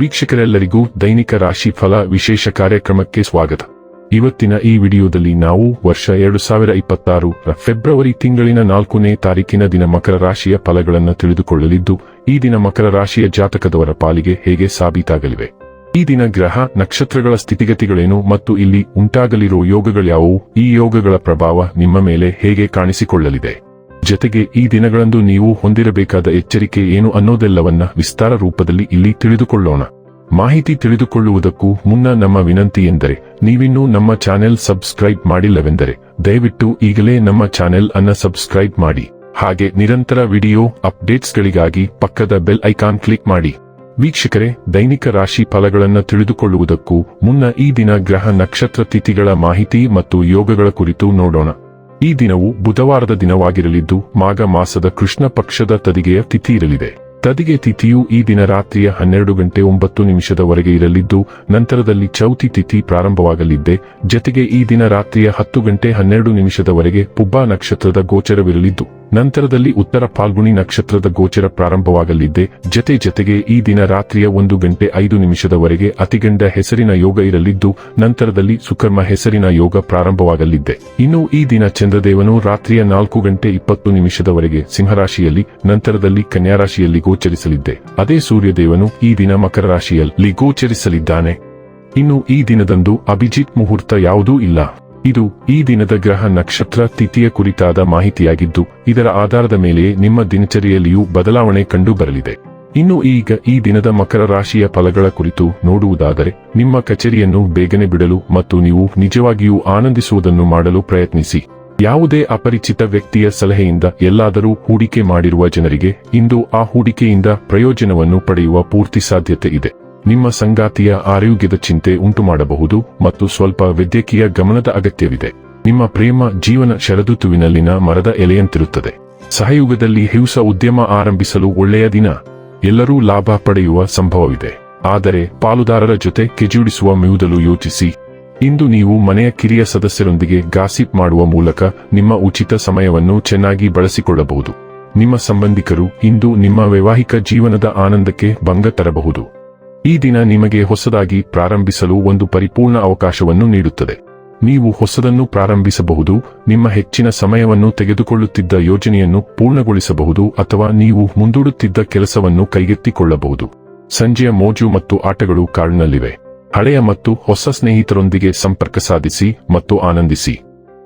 ವೀಕ್ಷಕರೆಲ್ಲರಿಗೂ ದೈನಿಕ ರಾಶಿ ಫಲ ವಿಶೇಷ ಕಾರ್ಯಕ್ರಮಕ್ಕೆ ಸ್ವಾಗತ. ಇವತ್ತಿನ ಈ ವಿಡಿಯೋದಲ್ಲಿ ನಾವು ವರ್ಷ 2026 ಫೆಬ್ರವರಿ ತಿಂಗಳಿನ 4ನೇ ತಾರೀಕಿನ ದಿನ ಮಕರ ರಾಶಿಯ ಫಲಗಳನ್ನು ತಿಳಿದುಕೊಳ್ಳಲಿದ್ದು, ಈ ದಿನ ಮಕರ ರಾಶಿಯ ಜಾತಕದವರ ಪಾಲಿಗೆ ಹೇಗೆ ಸಾಬೀತಾಗಲಿವೆ, ಈ ದಿನ ಗ್ರಹ ನಕ್ಷತ್ರಗಳ ಸ್ಥಿತಿಗತಿಗಳೇನು ಮತ್ತು ಇಲ್ಲಿ ಉಂಟಾಗಲಿರೋ ಯೋಗಗಳ್ಯಾವುವು, ಈ ಯೋಗಗಳ ಪ್ರಭಾವ ನಿಮ್ಮ ಮೇಲೆ ಹೇಗೆ ಕಾಣಿಸಿಕೊಳ್ಳಲಿದೆ, ಜತೆಗೆ ಈ ದಿನಗಳಂದು ನೀವು ಹೊಂದಿರಬೇಕಾದ ಎಚ್ಚರಿಕೆ ಏನು ಅನ್ನೋದೆಲ್ಲವನ್ನ ವಿಸ್ತಾರ ರೂಪದಲ್ಲಿ ಇಲ್ಲಿ ತಿಳಿದುಕೊಳ್ಳೋಣ. ಮಾಹಿತಿ ತಿಳಿದುಕೊಳ್ಳುವುದಕ್ಕೂ ಮುನ್ನ ನಮ್ಮ ವಿನಂತಿ ಎಂದರೆ, ನೀವಿನ್ನೂ ನಮ್ಮ ಚಾನೆಲ್ ಸಬ್ಸ್ಕ್ರೈಬ್ ಮಾಡಿಲ್ಲವೆಂದರೆ ದಯವಿಟ್ಟು ಈಗಲೇ ನಮ್ಮ ಚಾನೆಲ್ ಅನ್ನ ಸಬ್ಸ್ಕ್ರೈಬ್ ಮಾಡಿ. ಹಾಗೆ ನಿರಂತರ ವಿಡಿಯೋ ಅಪ್ಡೇಟ್ಸ್ಗಳಿಗಾಗಿ ಪಕ್ಕದ ಬೆಲ್ ಐಕಾನ್ ಕ್ಲಿಕ್ ಮಾಡಿ. ವೀಕ್ಷಕರೇ, ದೈನಿಕ ರಾಶಿ ಫಲಗಳನ್ನು ತಿಳಿದುಕೊಳ್ಳುವುದಕ್ಕೂ ಮುನ್ನ ಈ ದಿನ ಗ್ರಹ ನಕ್ಷತ್ರ ತಿಥಿಗಳ ಮಾಹಿತಿ ಮತ್ತು ಯೋಗಗಳ ಕುರಿತು ನೋಡೋಣ. ಈ ದಿನವು ಬುಧವಾರದ ದಿನವಾಗಿರಲಿದ್ದು, ಮಾಘ ಮಾಸದ ಕೃಷ್ಣ ಪಕ್ಷದ ತದಿಗೆಯ ತಿಥಿ ಇರಲಿದೆ. ತದಿಗೆ ತಿಥಿಯು ಈ ದಿನ ರಾತ್ರಿಯ 12:09 ಇರಲಿದ್ದು, ನಂತರದಲ್ಲಿ ಚೌತಿ ತಿಥಿ ಪ್ರಾರಂಭವಾಗಲಿದ್ದೆ. ಜತೆಗೆ ಈ ದಿನ ರಾತ್ರಿಯ 10:12 ಪುಬ್ಬ ನಕ್ಷತ್ರದ ಗೋಚರವಿರಲಿದ್ದು, ನಂತರದಲ್ಲಿ ಉತ್ತರ ಫಾಲ್ಗುಣಿ ನಕ್ಷತ್ರದ ಗೋಚರ ಪ್ರಾರಂಭವಾಗಲಿದ್ದೆ. ಜತೆಗೆ ಈ ದಿನ ರಾತ್ರಿಯ 1:05 ಅತಿಗಂಡ ಹೆಸರಿನ ಯೋಗ ಇರಲಿದ್ದು, ನಂತರದಲ್ಲಿ ಸುಕರ್ಮ ಹೆಸರಿನ ಯೋಗ ಪ್ರಾರಂಭವಾಗಲಿದ್ದೆ. ಇನ್ನು ಈ ದಿನ ಚಂದ್ರದೇವನು ರಾತ್ರಿಯ 4:20 ಸಿಂಹರಾಶಿಯಲ್ಲಿ, ನಂತರದಲ್ಲಿ ಕನ್ಯಾರಾಶಿಯಲ್ಲಿ ಗೋಚರಿಸಲಿದ್ದೆ. ಅದೇ ಸೂರ್ಯದೇವನು ಈ ದಿನ ಮಕರ ರಾಶಿಯಲ್ಲಿ ಗೋಚರಿಸಲಿದ್ದಾನೆ. ಇನ್ನು ಈ ದಿನದಂದು ಅಭಿಜಿತ್ ಮುಹೂರ್ತ ಯಾವುದೂ ಇಲ್ಲ. ಇದು ಈ ದಿನದ ಗ್ರಹ ನಕ್ಷತ್ರ ತಿಥಿಯ ಕುರಿತಾದ ಮಾಹಿತಿಯಾಗಿದ್ದು, ಇದರ ಆಧಾರದ ಮೇಲೆ ನಿಮ್ಮ ದಿನಚರಿಯಲ್ಲಿಯೂ ಬದಲಾವಣೆ ಕಂಡು ಬರಲಿದೆ. ಇನ್ನು ಈಗ ಈ ದಿನದ ಮಕರ ರಾಶಿಯ ಫಲಗಳ ಕುರಿತು ನೋಡುವುದಾದರೆ, ನಿಮ್ಮ ಕಚೇರಿಯನ್ನು ಬೇಗನೆ ಬಿಡಲು ಮತ್ತು ನೀವು ನಿಜವಾಗಿಯೂ ಆನಂದಿಸುವುದನ್ನು ಮಾಡಲು ಪ್ರಯತ್ನಿಸಿ. ಯಾವುದೇ ಅಪರಿಚಿತ ವ್ಯಕ್ತಿಯ ಸಲಹೆಯಿಂದ ಎಲ್ಲಾದರೂ ಹೂಡಿಕೆ ಮಾಡಿರುವ ಜನರಿಗೆ ಇಂದು ಆ ಹೂಡಿಕೆಯಿಂದ ಪ್ರಯೋಜನವನ್ನು ಪಡೆಯುವ ಪೂರ್ತಿ ಸಾಧ್ಯತೆ ಇದೆ. ನಿಮ್ಮ ಸಂಗಾತಿಯ ಆರೋಗ್ಯದ ಚಿಂತೆ ಉಂಟುಮಾಡಬಹುದು ಮತ್ತು ಸ್ವಲ್ಪ ವೈದ್ಯಕೀಯ ಗಮನದ ಅಗತ್ಯವಿದೆ. ನಿಮ್ಮ ಪ್ರೇಮ ಜೀವನ ಶರದೃತುವಿನಲ್ಲಿನ ಮರದ ಎಲೆಯಂತಿರುತ್ತದೆ. ಸಹಯೋಗದಲ್ಲಿ ಹೊಸ ಉದ್ಯಮ ಆರಂಭಿಸಲು ಒಳ್ಳೆಯ ದಿನ. ಎಲ್ಲರೂ ಲಾಭ ಪಡೆಯುವ ಸಂಭವವಿದೆ, ಆದರೆ ಪಾಲುದಾರರ ಜೊತೆ ಕೆಜುಡಿಸುವ ಮೊದಲು ಯೋಚಿಸಿ. ಇಂದು ನೀವು ಮನೆಯ ಕಿರಿಯ ಸದಸ್ಯರೊಂದಿಗೆ ಗಾಸಿಪ್ ಮಾಡುವ ಮೂಲಕ ನಿಮ್ಮ ಉಚಿತ ಸಮಯವನ್ನು ಚೆನ್ನಾಗಿ ಬಳಸಿಕೊಳ್ಳಬಹುದು. ನಿಮ್ಮ ಸಂಬಂಧಿಕರು ಇಂದು ನಿಮ್ಮ ವೈವಾಹಿಕ ಜೀವನದ ಆನಂದಕ್ಕೆ ಭಂಗ ತರಬಹುದು. ಈ ದಿನ ನಿಮಗೆ ಹೊಸದಾಗಿ ಪ್ರಾರಂಭಿಸಲು ಒಂದು ಪರಿಪೂರ್ಣ ಅವಕಾಶವನ್ನು ನೀಡುತ್ತದೆ. ನೀವು ಹೊಸದನ್ನು ಪ್ರಾರಂಭಿಸಬಹುದು, ನಿಮ್ಮ ಹೆಚ್ಚಿನ ಸಮಯವನ್ನು ತೆಗೆದುಕೊಳ್ಳುತ್ತಿದ್ದ ಯೋಜನೆಯನ್ನು ಪೂರ್ಣಗೊಳಿಸಬಹುದು ಅಥವಾ ನೀವು ಮುಂದೂಡುತ್ತಿದ್ದ ಕೆಲಸವನ್ನು ಕೈಗೆತ್ತಿಕೊಳ್ಳಬಹುದು. ಸಂಜೆಯ ಮೋಜು ಮತ್ತು ಆಟಗಳು ಕಾರ್ಡ್ನಲ್ಲಿವೆ. ಹಳೆಯ ಮತ್ತು ಹೊಸ ಸ್ನೇಹಿತರೊಂದಿಗೆ ಸಂಪರ್ಕ ಸಾಧಿಸಿ ಮತ್ತು ಆನಂದಿಸಿ.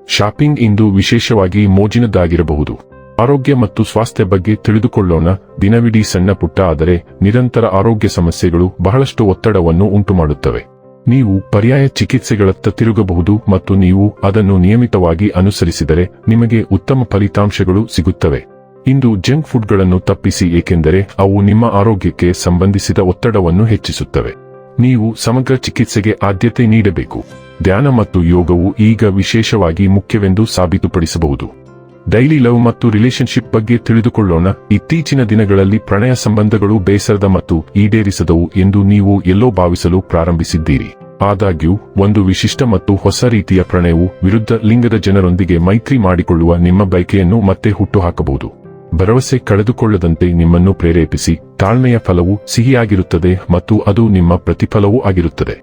ಶಾಪಿಂಗ್ ಇಂದು ವಿಶೇಷವಾಗಿ ಮೋಜಿನದ್ದಾಗಿರಬಹುದು. ಆರೋಗ್ಯ ಮತ್ತು ಸ್ವಾಸ್ಥ್ಯ ಬಗ್ಗೆ ತಿಳಿದುಕೊಳ್ಳೋಣ. ದಿನವಿಡೀ ಸಣ್ಣ ಪುಟ್ಟ ಆದರೆ ನಿರಂತರ ಆರೋಗ್ಯ ಸಮಸ್ಯೆಗಳು ಬಹಳಷ್ಟು ಒತ್ತಡವನ್ನು ಉಂಟುಮಾಡುತ್ತವೆ. ನೀವು ಪರ್ಯಾಯ ಚಿಕಿತ್ಸೆಗಳತ್ತ ತಿರುಗಬಹುದು ಮತ್ತು ನೀವು ಅದನ್ನು ನಿಯಮಿತವಾಗಿ ಅನುಸರಿಸಿದರೆ ನಿಮಗೆ ಉತ್ತಮ ಫಲಿತಾಂಶಗಳು ಸಿಗುತ್ತವೆ. ಇಂದು ಜಂಕ್ ಫುಡ್ಗಳನ್ನು ತಪ್ಪಿಸಿ, ಏಕೆಂದರೆ ಅವು ನಿಮ್ಮ ಆರೋಗ್ಯಕ್ಕೆ ಸಂಬಂಧಿಸಿದ ಒತ್ತಡವನ್ನು ಹೆಚ್ಚಿಸುತ್ತವೆ. ನೀವು ಸಮಗ್ರ ಚಿಕಿತ್ಸೆಗೆ ಆದ್ಯತೆ ನೀಡಬೇಕು. ಧ್ಯಾನ ಮತ್ತು ಯೋಗವು ಈಗ ವಿಶೇಷವಾಗಿ ಮುಖ್ಯವೆಂದು ಸಾಬೀತುಪಡಿಸಬಹುದು. ಡೈಲಿ ಲವ್ ಮತ್ತು ರಿಲೇಶನ್ಶಿಪ್ ಬಗ್ಗೆ ತಿಳಿದುಕೊಳ್ಳೋಣ. ಇತ್ತೀಚಿನ ದಿನಗಳಲ್ಲಿ ಪ್ರಣಯ ಸಂಬಂಧಗಳು ಬೇಸರದ ಮತ್ತು ಈಡೇರಿಸದವು ಎಂದು ನೀವು ಎಲ್ಲೋ ಭಾವಿಸಲು ಪ್ರಾರಂಭಿಸಿದ್ದೀರಿ. ಆದಾಗ್ಯೂ ಒಂದು ವಿಶಿಷ್ಟ ಮತ್ತು ಹೊಸ ರೀತಿಯ ಪ್ರಣಯವು ವಿರುದ್ಧ ಲಿಂಗದ ಜನರೊಂದಿಗೆ ಮೈತ್ರಿ ಮಾಡಿಕೊಳ್ಳುವ ನಿಮ್ಮ ಬಯಕೆಯನ್ನು ಮತ್ತೆ ಹುಟ್ಟುಹಾಕಬಹುದು. ಭರವಸೆ ಕಳೆದುಕೊಳ್ಳದಂತೆ ನಿಮ್ಮನ್ನು ಪ್ರೇರೇಪಿಸಿ. ತಾಳ್ಮೆಯ ಫಲವು ಸಿಹಿಯಾಗಿರುತ್ತದೆ ಮತ್ತು ಅದು ನಿಮ್ಮ ಪ್ರತಿಫಲವೂ ಆಗಿರುತ್ತದೆ.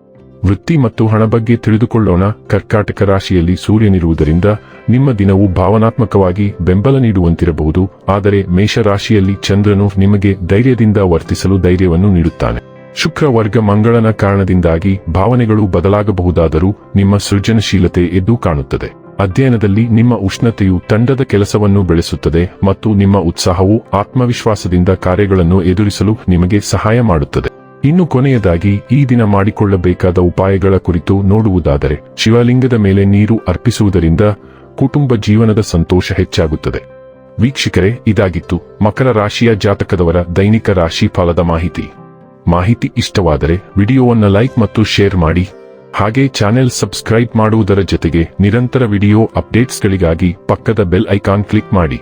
ವೃತ್ತಿ ಮತ್ತು ಹಣ ಬಗ್ಗೆ ತಿಳಿದುಕೊಳ್ಳೋಣ. ಕರ್ಕಾಟಕ ರಾಶಿಯಲ್ಲಿ ಸೂರ್ಯನಿರುವುದರಿಂದ ನಿಮ್ಮ ದಿನವು ಭಾವನಾತ್ಮಕವಾಗಿ ಬೆಂಬಲ ನೀಡುವಂತಿರಬಹುದು, ಆದರೆ ಮೇಷ ರಾಶಿಯಲ್ಲಿ ಚಂದ್ರನು ನಿಮಗೆ ಧೈರ್ಯದಿಂದ ವರ್ತಿಸಲು ಧೈರ್ಯವನ್ನು ನೀಡುತ್ತಾನೆ. ಶುಕ್ರ ವರ್ಗ ಮಂಗಳನ ಕಾರಣದಿಂದಾಗಿ ಭಾವನೆಗಳು ಬದಲಾಗಬಹುದಾದರೂ ನಿಮ್ಮ ಸೃಜನಶೀಲತೆ ಎದ್ದು ಕಾಣುತ್ತದೆ. ಅಧ್ಯಯನದಲ್ಲಿ ನಿಮ್ಮ ಉಷ್ಣತೆಯು ತಂಡದ ಕೆಲಸವನ್ನು ಬೆಳೆಸುತ್ತದೆ ಮತ್ತು ನಿಮ್ಮ ಉತ್ಸಾಹವು ಆತ್ಮವಿಶ್ವಾಸದಿಂದ ಕಾರ್ಯಗಳನ್ನು ಎದುರಿಸಲು ನಿಮಗೆ ಸಹಾಯ ಮಾಡುತ್ತದೆ. ಇನ್ನು ಕೊನೆಯದಾಗಿ ಈ ದಿನ ಮಾಡಿಕೊಳ್ಳಬೇಕಾದ ಉಪಾಯಗಳ ಕುರಿತು ನೋಡುವುದಾದರೆ, ಶಿವಲಿಂಗದ ಮೇಲೆ ನೀರು ಅರ್ಪಿಸುವುದರಿಂದ ಕುಟುಂಬ ಜೀವನದ ಸಂತೋಷ ಹೆಚ್ಚಾಗುತ್ತದೆ. ವೀಕ್ಷಕರೇ, ಇದಾಗಿತ್ತು ಮಕರ ರಾಶಿಯ ಜಾತಕದವರ ದೈನಿಕ ರಾಶಿ ಫಲದ ಮಾಹಿತಿ ಇಷ್ಟವಾದರೆ ವಿಡಿಯೋವನ್ನು ಲೈಕ್ ಮತ್ತು ಶೇರ್ ಮಾಡಿ. ಹಾಗೆ ಚಾನೆಲ್ ಸಬ್ಸ್ಕ್ರೈಬ್ ಮಾಡುವುದರ ಜೊತೆಗೆ ನಿರಂತರ ವಿಡಿಯೋ ಅಪ್ಡೇಟ್ಸ್ಗಳಿಗಾಗಿ ಪಕ್ಕದ ಬೆಲ್ ಐಕಾನ್ ಕ್ಲಿಕ್ ಮಾಡಿ.